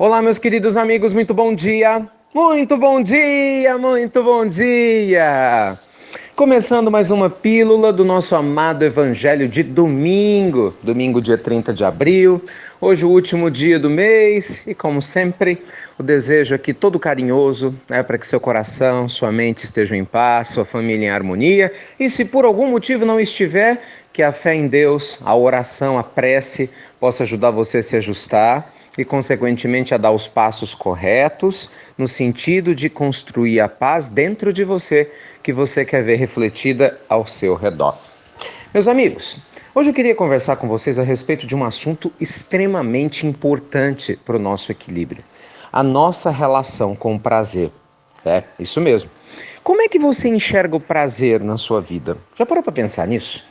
Olá, meus queridos amigos, muito bom dia! Muito bom dia, muito bom dia! Começando mais uma pílula do nosso amado Evangelho de domingo, dia 30 de abril, hoje o último dia do mês e, como sempre, o desejo aqui todo carinhoso para que seu coração, sua mente estejam em paz, sua família em harmonia e, se por algum motivo não estiver, que a fé em Deus, a oração, a prece possa ajudar você a se ajustar e, consequentemente, a dar os passos corretos no sentido de construir a paz dentro de você, que você quer ver refletida ao seu redor. Meus amigos, hoje eu queria conversar com vocês a respeito de um assunto extremamente importante para o nosso equilíbrio: a nossa relação com o prazer. É, isso mesmo. Como é que você enxerga o prazer na sua vida? Já parou para pensar nisso?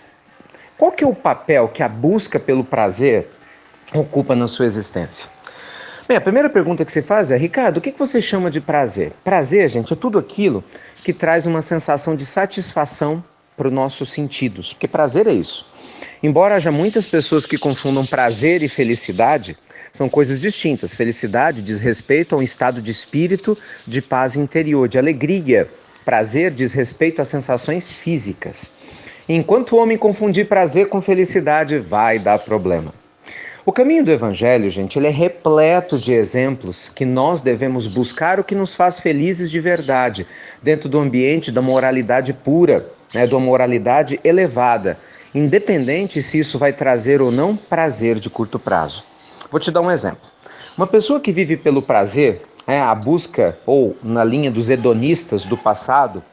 Qual que é o papel que a busca pelo prazer ocupa na sua existência? Bem, a primeira pergunta que se faz é: Ricardo, o que você chama de prazer? Prazer, gente, é tudo aquilo que traz uma sensação de satisfação para os nossos sentidos, porque prazer é isso. Embora haja muitas pessoas que confundam prazer e felicidade, são coisas distintas. Felicidade diz respeito a um estado de espírito, de paz interior, de alegria. Prazer diz respeito a sensações físicas. Enquanto o homem confundir prazer com felicidade, vai dar problema. O caminho do Evangelho, gente, ele é repleto de exemplos que nós devemos buscar o que nos faz felizes de verdade, dentro do ambiente da moralidade pura, da moralidade elevada, independente se isso vai trazer ou não prazer de curto prazo. Vou te dar um exemplo. Uma pessoa que vive pelo prazer, a busca, ou na linha dos hedonistas do passado,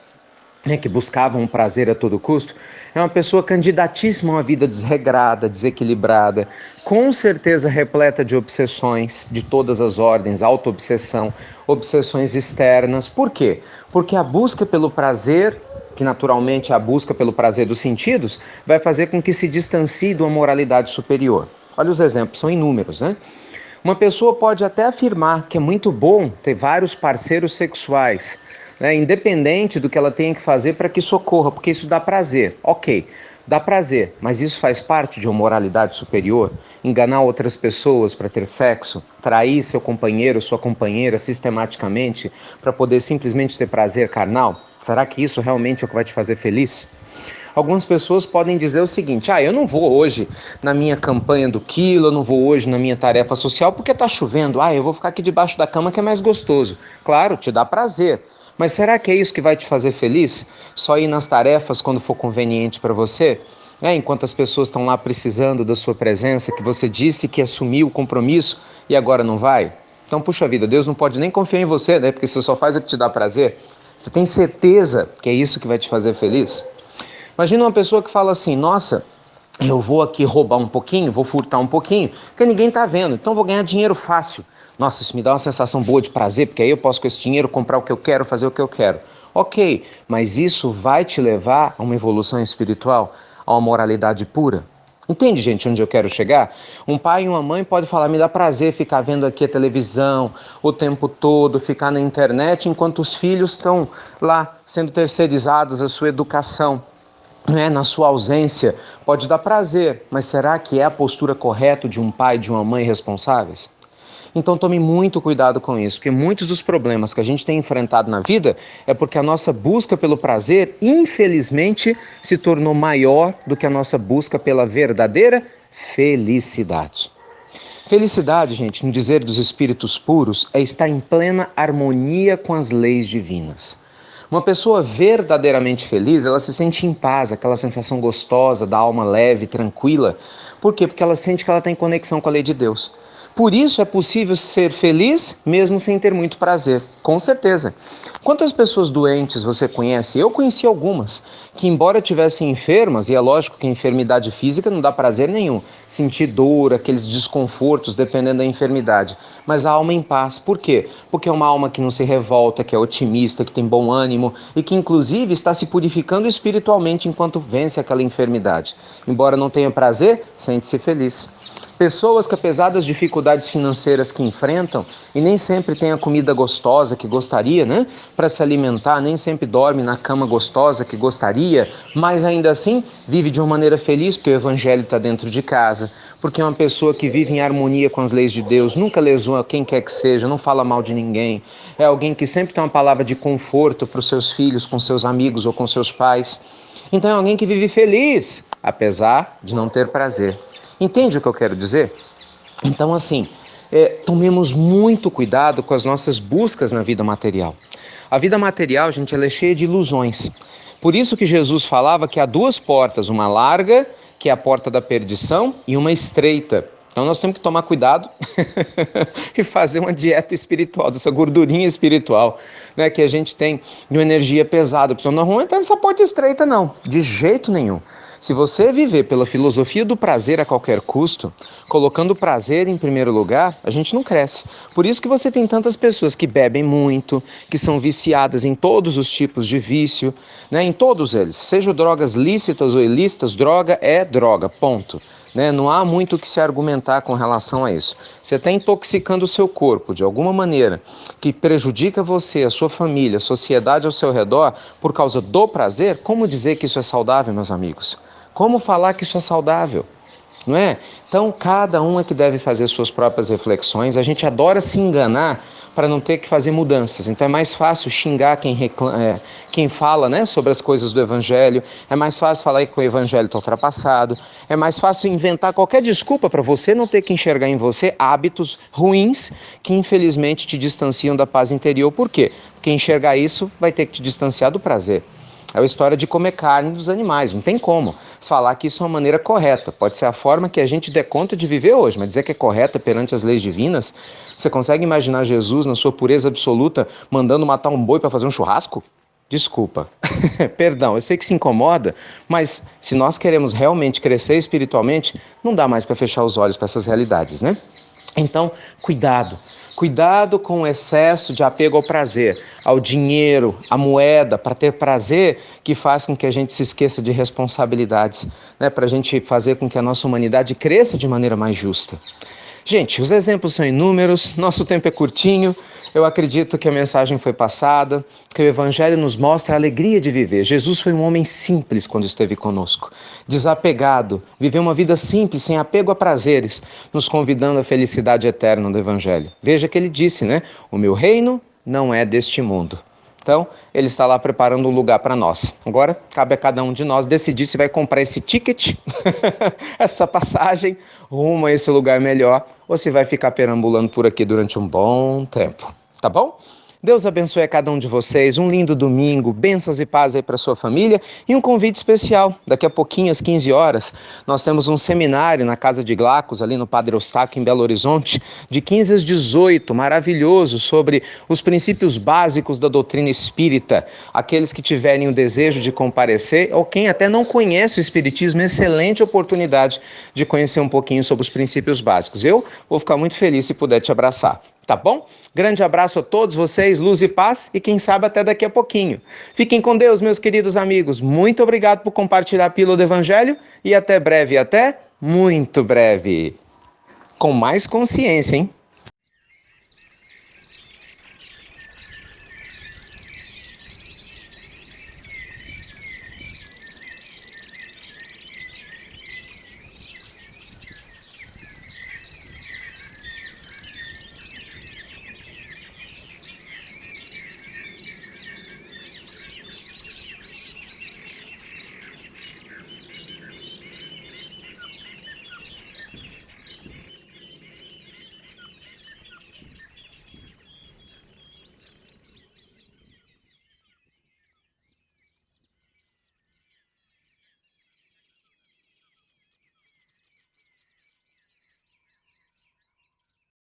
que buscavam o prazer a todo custo, é uma pessoa candidatíssima a uma vida desregrada, desequilibrada, com certeza repleta de obsessões de todas as ordens, auto-obsessão, obsessões externas. Por quê? Porque a busca pelo prazer, que naturalmente é a busca pelo prazer dos sentidos, vai fazer com que se distancie de uma moralidade superior. Olha, os exemplos são inúmeros, né? Uma pessoa pode até afirmar que é muito bom ter vários parceiros sexuais, independente do que ela tenha que fazer para que isso ocorra, porque isso dá prazer. Ok, dá prazer, mas isso faz parte de uma moralidade superior? Enganar outras pessoas para ter sexo? Trair seu companheiro, sua companheira sistematicamente para poder simplesmente ter prazer carnal? Será que isso realmente é o que vai te fazer feliz? Algumas pessoas podem dizer o seguinte: eu não vou hoje na minha campanha do quilo, eu não vou hoje na minha tarefa social porque está chovendo, eu vou ficar aqui debaixo da cama que é mais gostoso. Claro, te dá prazer. Mas será que é isso que vai te fazer feliz? Só ir nas tarefas quando for conveniente para você? Enquanto as pessoas estão lá precisando da sua presença, que você disse que assumiu o compromisso e agora não vai? Então, puxa vida, Deus não pode nem confiar em você, porque você só faz o que te dá prazer. Você tem certeza que é isso que vai te fazer feliz? Imagina uma pessoa que fala assim: nossa, eu vou aqui roubar um pouquinho, vou furtar um pouquinho, porque ninguém está vendo, então vou ganhar dinheiro fácil. Nossa, isso me dá uma sensação boa de prazer, porque aí eu posso com esse dinheiro comprar o que eu quero, fazer o que eu quero. Ok, mas isso vai te levar a uma evolução espiritual, a uma moralidade pura? Entende, gente, onde eu quero chegar? Um pai e uma mãe podem falar: me dá prazer ficar vendo aqui a televisão o tempo todo, ficar na internet, enquanto os filhos estão lá sendo terceirizados a sua educação. Na sua ausência, pode dar prazer, mas será que é a postura correta de um pai e de uma mãe responsáveis? Então tome muito cuidado com isso, porque muitos dos problemas que a gente tem enfrentado na vida é porque a nossa busca pelo prazer, infelizmente, se tornou maior do que a nossa busca pela verdadeira felicidade. Felicidade, gente, no dizer dos espíritos puros, é estar em plena harmonia com as leis divinas. Uma pessoa verdadeiramente feliz, ela se sente em paz, aquela sensação gostosa da alma leve, tranquila. Por quê? Porque ela sente que ela tem conexão com a lei de Deus. Por isso é possível ser feliz mesmo sem ter muito prazer, com certeza. Quantas pessoas doentes você conhece? Eu conheci algumas, que embora tivessem enfermas, e é lógico que a enfermidade física não dá prazer nenhum, sentir dor, aqueles desconfortos dependendo da enfermidade, mas a alma em paz. Por quê? Porque é uma alma que não se revolta, que é otimista, que tem bom ânimo e que inclusive está se purificando espiritualmente enquanto vence aquela enfermidade. Embora não tenha prazer, sente-se feliz. Pessoas que, apesar das dificuldades financeiras que enfrentam, e nem sempre tem a comida gostosa que gostaria, né, para se alimentar, nem sempre dorme na cama gostosa que gostaria, mas ainda assim vive de uma maneira feliz, porque o evangelho está dentro de casa, porque é uma pessoa que vive em harmonia com as leis de Deus, nunca lesou quem quer que seja, não fala mal de ninguém, é alguém que sempre tem uma palavra de conforto para os seus filhos, com seus amigos ou com seus pais. Então é alguém que vive feliz, apesar de não ter prazer. Entende o que eu quero dizer? Então, assim, tomemos muito cuidado com as nossas buscas na vida material. A vida material, gente, ela é cheia de ilusões. Por isso que Jesus falava que há duas portas, uma larga, que é a porta da perdição, e uma estreita. Então nós temos que tomar cuidado e fazer uma dieta espiritual, dessa gordurinha espiritual, né, que a gente tem de uma energia pesada. Então não vamos entrar nessa porta estreita, não, de jeito nenhum. Se você viver pela filosofia do prazer a qualquer custo, colocando o prazer em primeiro lugar, a gente não cresce. Por isso que você tem tantas pessoas que bebem muito, que são viciadas em todos os tipos de vício, né, em todos eles. Sejam drogas lícitas ou ilícitas, droga é droga, ponto. Né? Não há muito o que se argumentar com relação a isso. Você está intoxicando o seu corpo de alguma maneira que prejudica você, a sua família, a sociedade ao seu redor por causa do prazer. Como dizer que isso é saudável, meus amigos? Como falar que isso é saudável? Não é? Então, cada um é que deve fazer suas próprias reflexões. A gente adora se enganar para não ter que fazer mudanças. Então, é mais fácil xingar quem fala, né, sobre as coisas do Evangelho. É mais fácil falar que o Evangelho está ultrapassado. É mais fácil inventar qualquer desculpa para você não ter que enxergar em você hábitos ruins que, infelizmente, te distanciam da paz interior. Por quê? Porque enxergar isso vai ter que te distanciar do prazer. É a história de comer carne dos animais, não tem como falar que isso é uma maneira correta. Pode ser a forma que a gente dê conta de viver hoje, mas dizer que é correta perante as leis divinas, você consegue imaginar Jesus na sua pureza absoluta mandando matar um boi para fazer um churrasco? Desculpa, perdão, eu sei que se incomoda, mas se nós queremos realmente crescer espiritualmente, não dá mais para fechar os olhos para essas realidades, né? Então, cuidado. Cuidado com o excesso de apego ao prazer, ao dinheiro, à moeda, para ter prazer que faz com que a gente se esqueça de responsabilidades, né? Para a gente fazer com que a nossa humanidade cresça de maneira mais justa. Gente, os exemplos são inúmeros, nosso tempo é curtinho, eu acredito que a mensagem foi passada, que o Evangelho nos mostra a alegria de viver. Jesus foi um homem simples quando esteve conosco, desapegado, viveu uma vida simples, sem apego a prazeres, nos convidando à felicidade eterna do Evangelho. Veja que ele disse, né? O meu reino não é deste mundo. Então, ele está lá preparando um lugar para nós. Agora, cabe a cada um de nós decidir se vai comprar esse ticket, essa passagem, rumo a esse lugar melhor, ou se vai ficar perambulando por aqui durante um bom tempo. Tá bom? Deus abençoe a cada um de vocês, um lindo domingo, bênçãos e paz aí para sua família e um convite especial. Daqui a pouquinho, às 15 horas, nós temos um seminário na Casa de Glacos, ali no Padre Eustáquio, em Belo Horizonte, de 15 às 18, maravilhoso, sobre os princípios básicos da doutrina espírita. Aqueles que tiverem o desejo de comparecer, ou quem até não conhece o Espiritismo, excelente oportunidade de conhecer um pouquinho sobre os princípios básicos. Eu vou ficar muito feliz se puder te abraçar. Tá bom? Grande abraço a todos vocês, luz e paz, e quem sabe até daqui a pouquinho. Fiquem com Deus, meus queridos amigos. Muito obrigado por compartilhar a pílula do Evangelho e até breve, até muito breve. Com mais consciência, hein?